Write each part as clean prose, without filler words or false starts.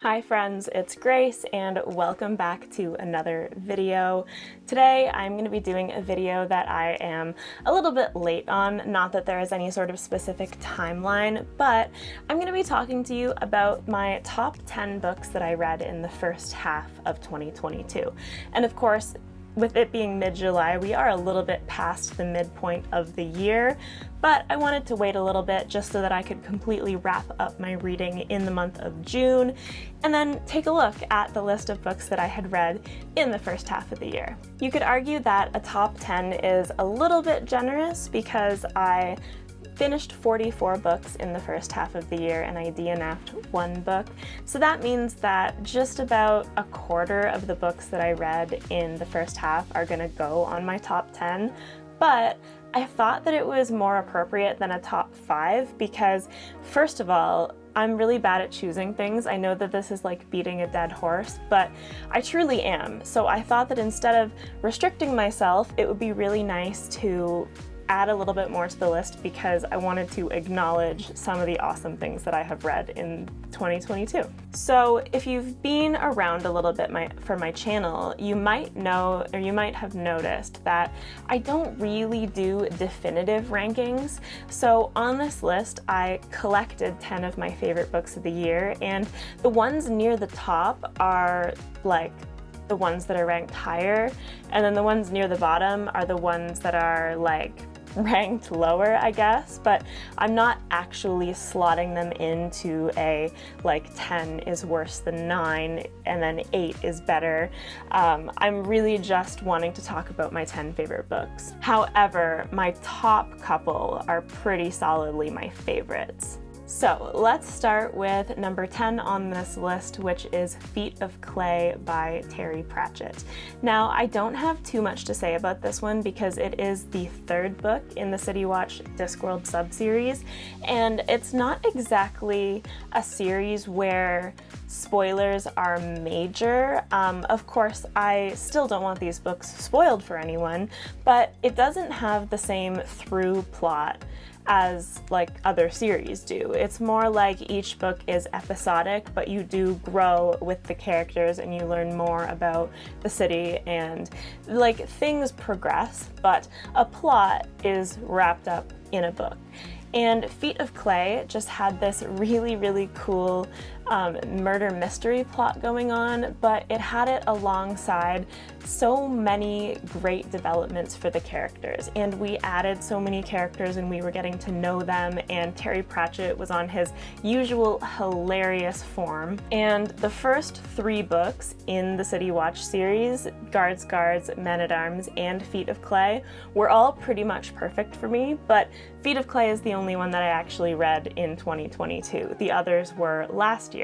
Hi friends, it's Grace and welcome back to another video. Today I'm going to be doing a video that I am a little bit late on, not that there is any sort of specific timeline, but I'm going to be talking to you about my top 10 books that I read in the first half of 2022. And of course, with it being mid-July, we are a little bit past the midpoint of the year, but I wanted to wait a little bit just so that I could completely wrap up my reading in the month of June, and then take a look at the list of books that I had read in the first half of the year. You could argue that a top 10 is a little bit generous because I finished 44 books in the first half of the year and I DNF'd one book. So that means that just about a quarter of the books that I read in the first half are gonna go on my top 10. But I thought that it was more appropriate than a top 5 because, first of all, I'm really bad at choosing things. I know that this is like beating a dead horse, but I truly am. So I thought that instead of restricting myself, it would be really nice to add a little bit more to the list because I wanted to acknowledge some of the awesome things that I have read in 2022. So if you've been around a little bit for my channel, you might know, or you might have noticed that I don't really do definitive rankings. So on this list, I collected 10 of my favorite books of the year, and the ones near the top are like the ones that are ranked higher, and then the ones near the bottom are the ones that are like ranked lower, I guess, but I'm not actually slotting them into a like 10 is worse than 9 and then 8 is better. I'm really just wanting to talk about my 10 favorite books. However, my top couple are pretty solidly my favorites. So let's start with number 10 on this list, which is Feet of Clay by Terry Pratchett. Now, I don't have too much to say about this one because it is the third book in the City Watch Discworld subseries, and it's not exactly a series where spoilers are major. Of course, I still don't want these books spoiled for anyone, but it doesn't have the same through plot as like other series do. It's more like each book is episodic, but you do grow with the characters and you learn more about the city and like things progress, but a plot is wrapped up in a book. And Feet of Clay just had this really, really cool murder mystery plot going on, but it had it alongside so many great developments for the characters. And we added so many characters and we were getting to know them, and Terry Pratchett was on his usual hilarious form. And the first 3 books in the City Watch series, Guards, Men-at-Arms, and Feet of Clay, were all pretty much perfect for me, but Feet of Clay is the only one that I actually read in 2022. The others were last year.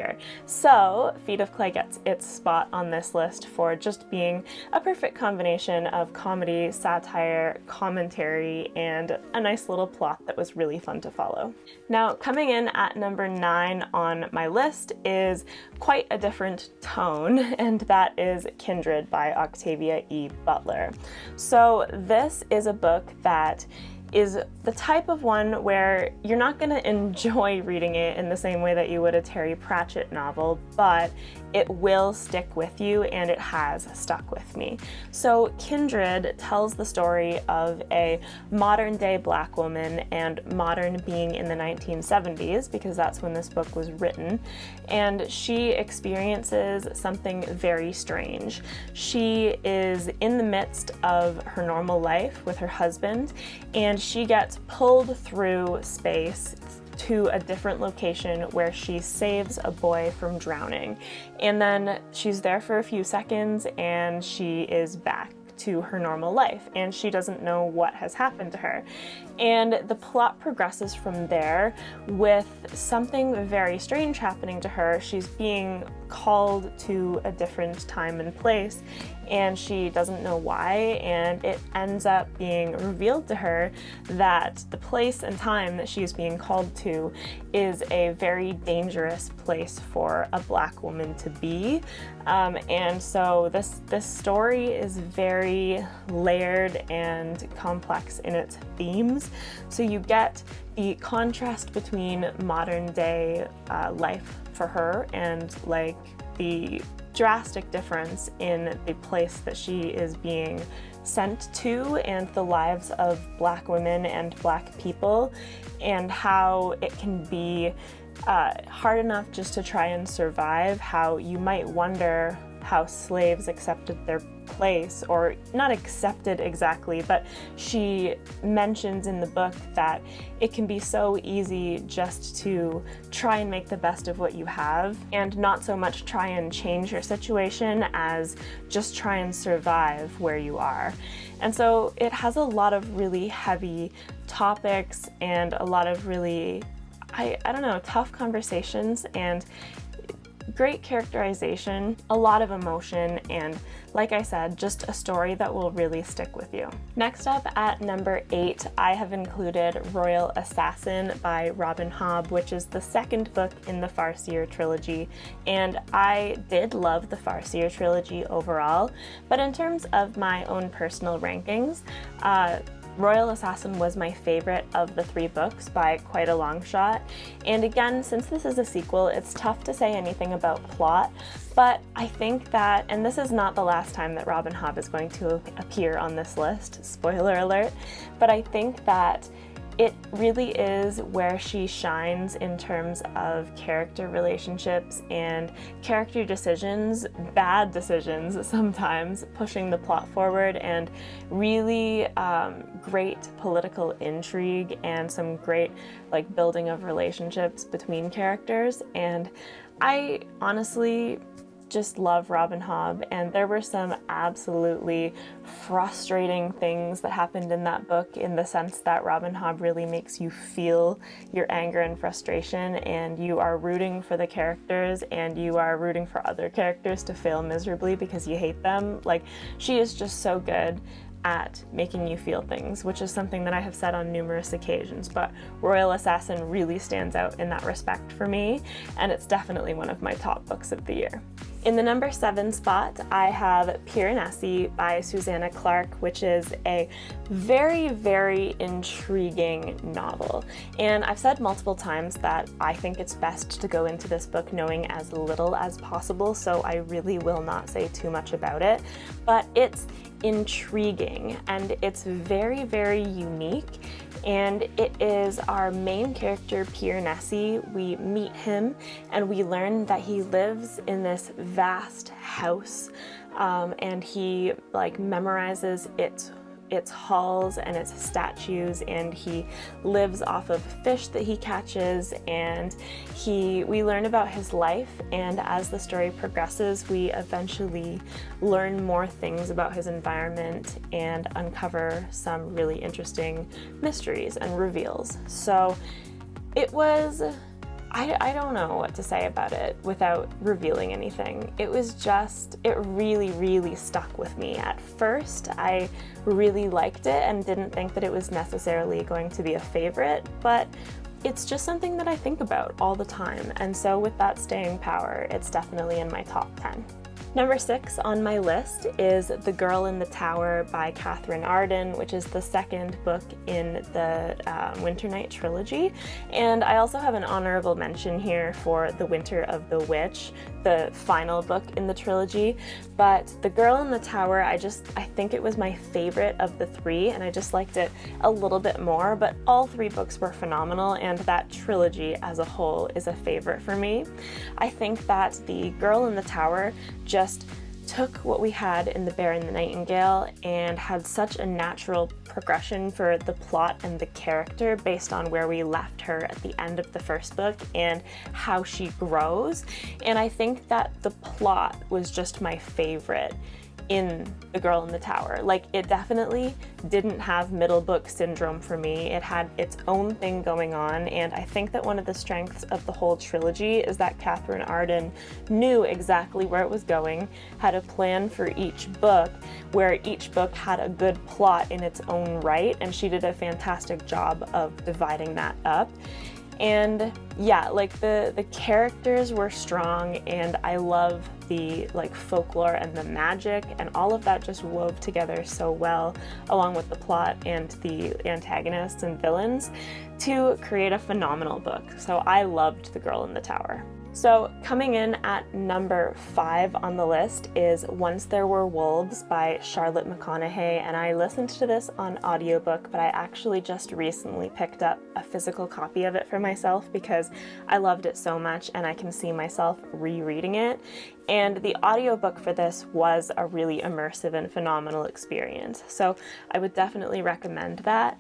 So Feet of Clay gets its spot on this list for just being a perfect combination of comedy, satire, commentary, and a nice little plot that was really fun to follow. Now, coming in at number 9 on my list is quite a different tone, and that is Kindred by Octavia E. Butler. So this is a book that is the type of one where you're not going to enjoy reading it in the same way that you would a Terry Pratchett novel, but it will stick with you, and it has stuck with me. So Kindred tells the story of a modern day Black woman, and modern being in the 1970s, because that's when this book was written, and she experiences something very strange. She is in the midst of her normal life with her husband, and she gets pulled through space to a different location where she saves a boy from drowning. And then she's there for a few seconds and she is back to her normal life, and she doesn't know what has happened to her. And the plot progresses from there with something very strange happening to her. She's being called to a different time and place, and she doesn't know why, and it ends up being revealed to her that the place and time that she's being called to is a very dangerous place for a Black woman to be. And so this story is very layered and complex in its themes. So you get the contrast between modern day life for her, and like the drastic difference in the place that she is being sent to and the lives of Black women and Black people, and how it can be hard enough just to try and survive, how you might wonder how slaves accepted their place, or not accepted exactly, but she mentions in the book that it can be so easy just to try and make the best of what you have, and not so much try and change your situation as just try and survive where you are. And so it has a lot of really heavy topics and a lot of really, I don't know, tough conversations, and great characterization, a lot of emotion, and like I said, just a story that will really stick with you. Next up at number 8, I have included Royal Assassin by Robin Hobb, which is the second book in the Farseer trilogy, and I did love the Farseer trilogy overall, but in terms of my own personal rankings, Royal Assassin was my favorite of the 3 books by quite a long shot. And again, since this is a sequel, it's tough to say anything about plot, but I think that, and this is not the last time that Robin Hobb is going to appear on this list, spoiler alert, but I think that it really is where she shines in terms of character relationships and character decisions, bad decisions sometimes, pushing the plot forward, and really great political intrigue and some great like building of relationships between characters. And I honestly just love Robin Hobb, and there were some absolutely frustrating things that happened in that book, in the sense that Robin Hobb really makes you feel your anger and frustration, and you are rooting for the characters, and you are rooting for other characters to fail miserably because you hate them. Like, she is just so good at making you feel things, which is something that I have said on numerous occasions, but Royal Assassin really stands out in that respect for me, and it's definitely one of my top books of the year. In the number 7 spot, I have Piranesi by Susanna Clarke, which is a very, very intriguing novel. And I've said multiple times that I think it's best to go into this book knowing as little as possible, so I really will not say too much about it, but it's intriguing and it's very, very unique. And it is our main character, Piranesi. We meet him and we learn that he lives in this vast house, and he like memorizes its halls and its statues, and he lives off of fish that he catches, and we learn about his life, and as the story progresses we eventually learn more things about his environment and uncover some really interesting mysteries and reveals. So it was, I don't know what to say about it without revealing anything. It was just, it really, really stuck with me. At first, I really liked it and didn't think that it was necessarily going to be a favorite, but it's just something that I think about all the time. And so with that staying power, it's definitely in my top 10. Number 6 on my list is The Girl in the Tower by Catherine Arden, which is the second book in the Winter Night trilogy. And I also have an honorable mention here for The Winter of the Witch, the final book in the trilogy. But The Girl in the Tower, I think it was my favorite of the 3, and I just liked it a little bit more, but all 3 books were phenomenal, and that trilogy as a whole is a favorite for me. I think that The Girl in the Tower just took what we had in The Bear and the Nightingale and had such a natural progression for the plot and the character based on where we left her at the end of the first book and how she grows. And I think that the plot was just my favorite in The Girl in the Tower. Like, it definitely didn't have middle book syndrome for me. It had its own thing going on, and I think that one of the strengths of the whole trilogy is that Catherine Arden knew exactly where it was going, had a plan for each book, where each book had a good plot in its own right, and she did a fantastic job of dividing that up. And yeah, like the characters were strong, and I love the like folklore and the magic, and all of that just wove together so well along with the plot and the antagonists and villains to create a phenomenal book. So I loved The Girl in the Tower. So coming in at number 5 on the list is Once There Were Wolves by Charlotte McConaughey, and I listened to this on audiobook, but I actually just recently picked up a physical copy of it for myself because I loved it so much and I can see myself rereading it. And the audiobook for this was a really immersive and phenomenal experience, so I would definitely recommend that.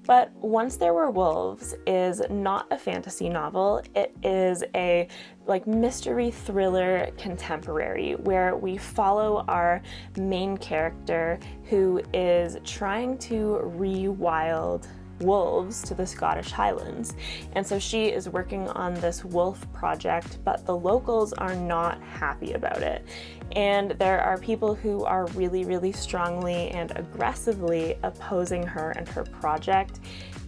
But Once There Were Wolves is not a fantasy novel. It is a mystery thriller contemporary where we follow our main character who is trying to rewild wolves to the Scottish Highlands. And so she is working on this wolf project, but the locals are not happy about it. And there are people who are really, really strongly and aggressively opposing her and her project.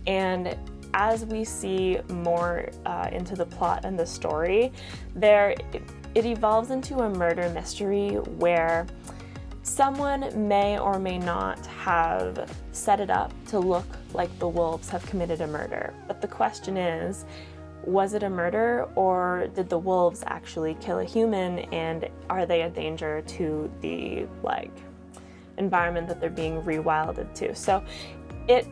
And as we see more into the plot and the story, it evolves into a murder mystery where someone may or may not have set it up to look like the wolves have committed a murder. But the question is, was it a murder, or did the wolves actually kill a human, and are they a danger to the environment that they're being rewilded to? So it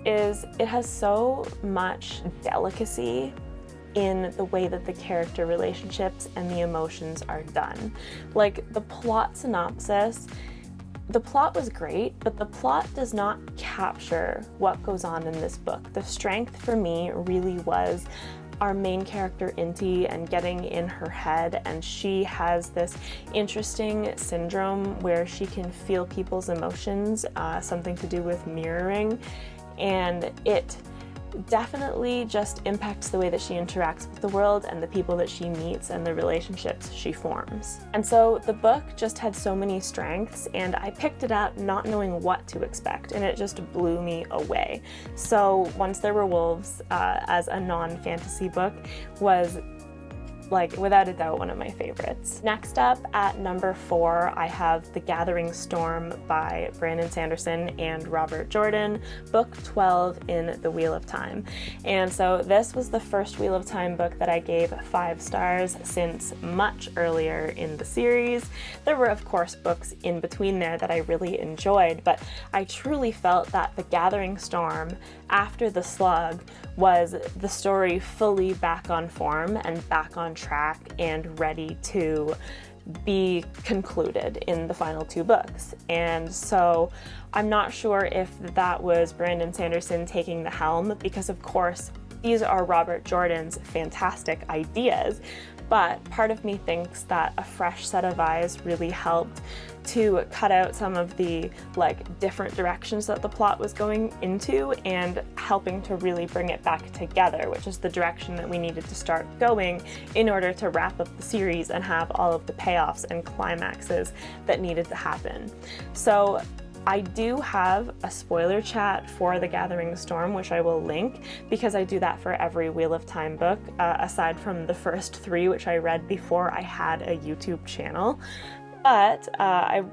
has so much delicacy in the way that the character relationships and the emotions are done. The plot synopsis, the plot was great, but the plot does not capture what goes on in this book. The strength for me really was our main character, Inti, and getting in her head, and she has this interesting syndrome where she can feel people's emotions, something to do with mirroring, and it definitely just impacts the way that she interacts with the world and the people that she meets and the relationships she forms. And so the book just had so many strengths, and I picked it up not knowing what to expect, and it just blew me away. So Once There Were Wolves, as a non-fantasy book, was without a doubt one of my favorites. Next up at number 4, I have The Gathering Storm by Brandon Sanderson and Robert Jordan, book 12 in the Wheel of Time. And so this was the first Wheel of Time book that I gave 5 stars since much earlier in the series. There were of course books in between there that I really enjoyed, but I truly felt that The Gathering Storm, after The Slug, was the story fully back on form and back on track and ready to be concluded in the final 2 books. And so I'm not sure if that was Brandon Sanderson taking the helm, because of course these are Robert Jordan's fantastic ideas, but part of me thinks that a fresh set of eyes really helped to cut out some of the different directions that the plot was going into and helping to really bring it back together, which is the direction that we needed to start going in order to wrap up the series and have all of the payoffs and climaxes that needed to happen. So I do have a spoiler chat for The Gathering Storm, which I will link, because I do that for every Wheel of Time book, aside from the first 3, which I read before I had a YouTube channel. But I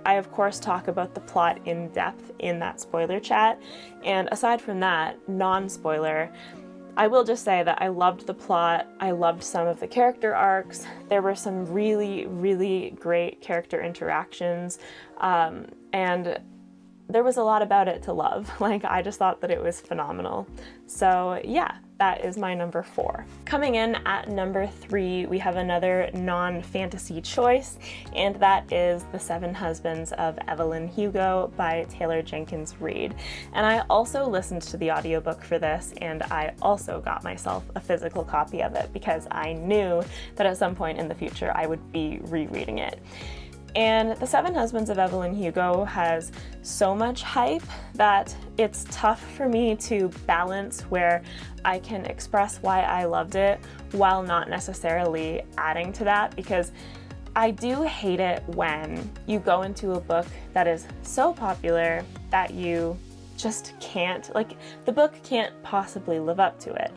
of course talk about the plot in depth in that spoiler chat, and aside from that, non-spoiler, I will just say that I loved the plot, I loved some of the character arcs, there were some really, really great character interactions, and there was a lot about it to love. I just thought that it was phenomenal. So yeah, that is my number 4. Coming in at number 3, we have another non-fantasy choice, and that is The 7 Husbands of Evelyn Hugo by Taylor Jenkins Reid. And I also listened to the audiobook for this, and I also got myself a physical copy of it because I knew that at some point in the future I would be rereading it. And The 7 Husbands of Evelyn Hugo has so much hype that it's tough for me to balance where I can express why I loved it while not necessarily adding to that, because I do hate it when you go into a book that is so popular that you just can't, the book can't possibly live up to it.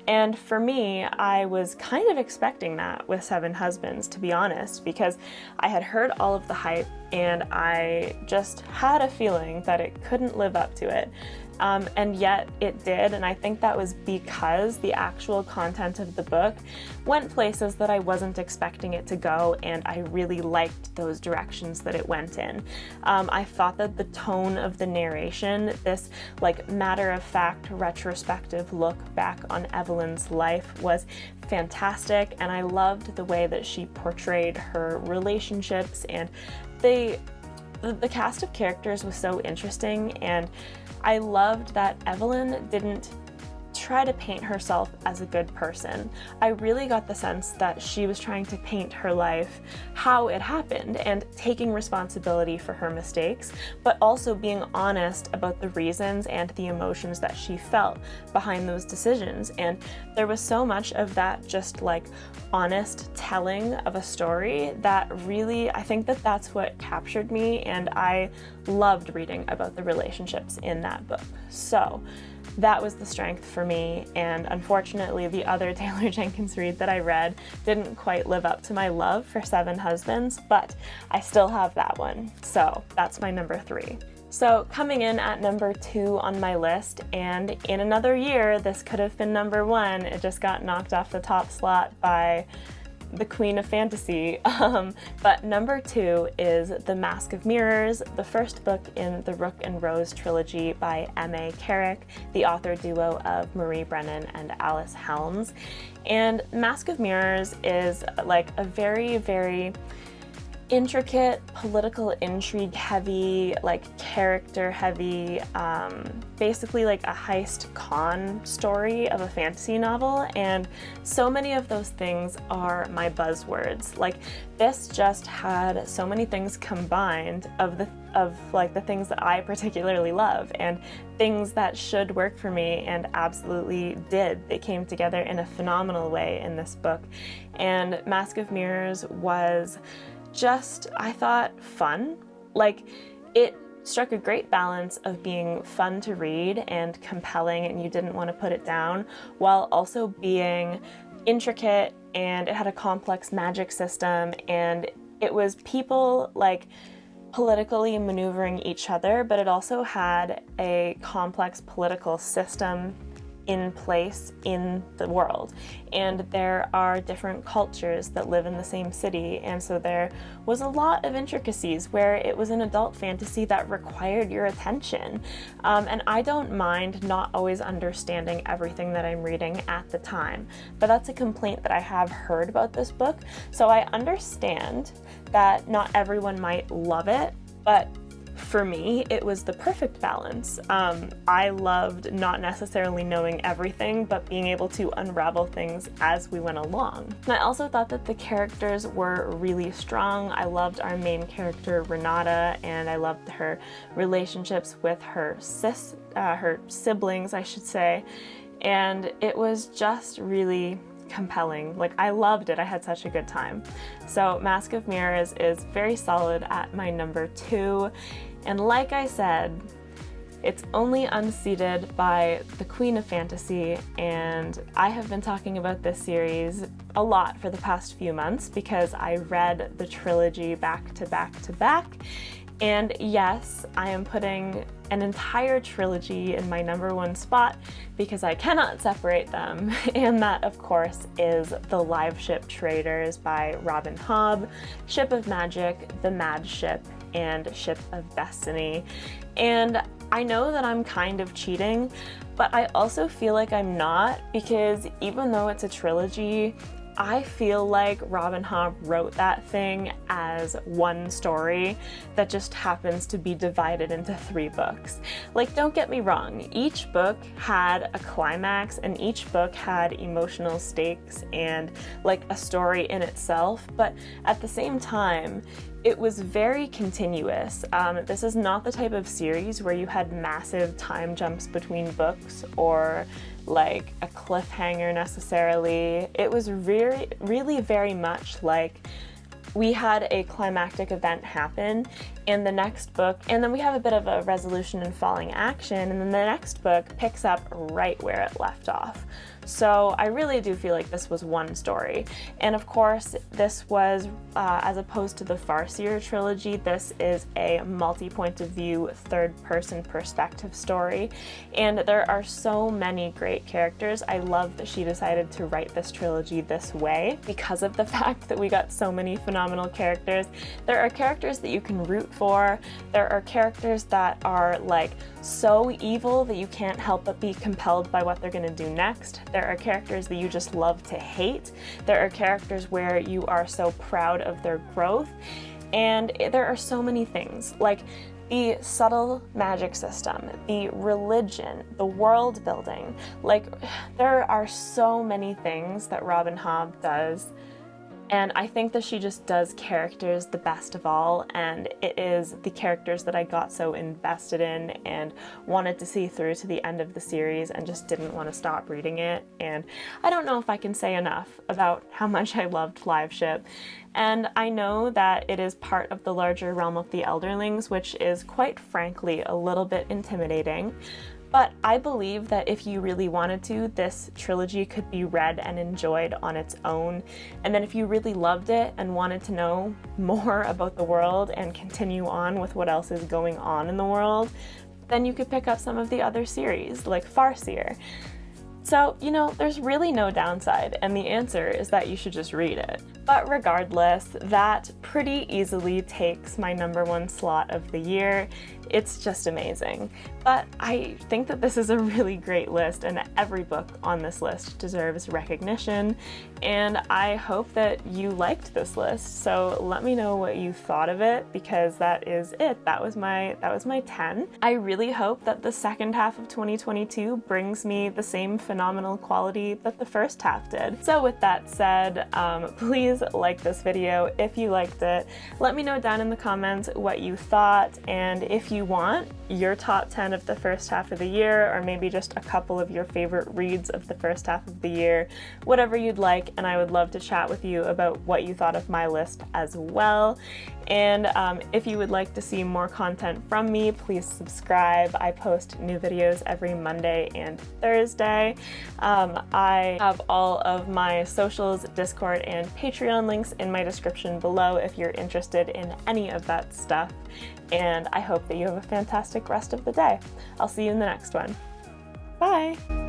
And for me, I was kind of expecting that with 7 Husbands, to be honest, because I had heard all of the hype and I just had a feeling that it couldn't live up to it. And yet it did, and I think that was because the actual content of the book went places that I wasn't expecting it to go, and I really liked those directions that it went in. I thought that the tone of the narration, this like matter-of-fact retrospective look back on Evelyn's life, was fantastic, and I loved the way that she portrayed her relationships, and the cast of characters was so interesting, and I loved that Evelyn didn't try to paint herself as a good person. I really got the sense that she was trying to paint her life how it happened and taking responsibility for her mistakes, but also being honest about the reasons and the emotions that she felt behind those decisions. And there was so much of that just like honest telling of a story that really, I think that that's what captured me, and I loved reading about the relationships in that book. So that was the strength for me, and unfortunately the other Taylor Jenkins read that I read didn't quite live up to my love for Seven Husbands, but I still have that one, so that's my number 3. So coming in at number 2 on my list, and in another year this could have been number 1, it just got knocked off the top slot by the Queen of Fantasy, but number 2 is The Mask of Mirrors, the first book in the Rook and Rose trilogy by M.A. Carrick, the author duo of Marie Brennan and Alice Helms. And Mask of Mirrors is like a very, very intricate, political intrigue heavy, like character heavy, basically like a heist con story of a fantasy novel, and so many of those things are my buzzwords. Like this just had so many things combined of the things that I particularly love and things that should work for me, and absolutely did. They came together in a phenomenal way in this book, and Mask of Mirrors was just, I thought, fun. Like, it struck a great balance of being fun to read and compelling, and you didn't want to put it down, while also being intricate, and it had a complex magic system, and it was people like politically maneuvering each other, but it also had a complex political system in place in the world, and there are different cultures that live in the same city, and so there was a lot of intricacies where it was an adult fantasy that required your attention, and I don't mind not always understanding everything that I'm reading at the time, but that's a complaint that I have heard about this book, so I understand that not everyone might love it, but for me, it was the perfect balance. I loved not necessarily knowing everything, but being able to unravel things as we went along. And I also thought that the characters were really strong. I loved our main character, Renata, and I loved her relationships with her siblings, I should say. And it was just really compelling. Like, I loved it. I had such a good time. So Mask of Mirrors is very solid at my number 2. And like I said, it's only unseated by the Queen of Fantasy, and I have been talking about this series a lot for the past few months because I read the trilogy back to back to back. And yes, I am putting an entire trilogy in my number 1 spot because I cannot separate them, and that of course is The Live Ship Traders by Robin Hobb, Ship of Magic, The Mad Ship, and Ship of Destiny. And I know that I'm kind of cheating, but I also feel like I'm not, because even though it's a trilogy, I feel like Robin Hobb wrote that thing as one story that just happens to be divided into 3 books. Like, don't get me wrong, each book had a climax and each book had emotional stakes and like a story in itself, but at the same time, it was very continuous. This is not the type of series where you had massive time jumps between books or like a cliffhanger necessarily. It was really very much like we had a climactic event happen in the next book, and then we have a bit of a resolution and falling action, and then the next book picks up right where it left off. So I really do feel like this was one story. And of course, this was, as opposed to the Farseer trilogy, this is a multi-point of view, third-person perspective story. And there are so many great characters. I love that she decided to write this trilogy this way because of the fact that we got so many phenomenal characters. There are characters that you can root for. There are characters that are like so evil that you can't help but be compelled by what they're going to do next. There are characters that you just love to hate. There are characters where you are so proud of their growth. And there are so many things, like the subtle magic system, the religion, the world building. Like, there are so many things that Robin Hobb does. And I think that she just does characters the best of all, and it is the characters that I got so invested in and wanted to see through to the end of the series and just didn't want to stop reading it. And I don't know if I can say enough about how much I loved Fliveship. And I know that it is part of the larger realm of the Elderlings, which is quite frankly a little bit intimidating. But I believe that if you really wanted to, this trilogy could be read and enjoyed on its own. And then if you really loved it and wanted to know more about the world and continue on with what else is going on in the world, then you could pick up some of the other series, like Farseer. So, you know, there's really no downside, and the answer is that you should just read it. But regardless, that pretty easily takes my #1 slot of the year. It's just amazing. But I think that this is a really great list, and every book on this list deserves recognition, and I hope that you liked this list. So let me know what you thought of it, because that is it. That was my 10. I really hope that the second half of 2022 brings me the same phenomenal quality that the first half did. So with that said, please like this video if you liked it. Let me know down in the comments what you thought, and if you want your top 10 of the first half of the year, or maybe just a couple of your favorite reads of the first half of the year, whatever you'd like, and I would love to chat with you about what you thought of my list as well. And if you would like to see more content from me, please subscribe. I post new videos every Monday and Thursday. I have all of my socials, Discord, and Patreon links in my description below if you're interested in any of that stuff. And I hope that you have a fantastic rest of the day. I'll see you in the next one. Bye!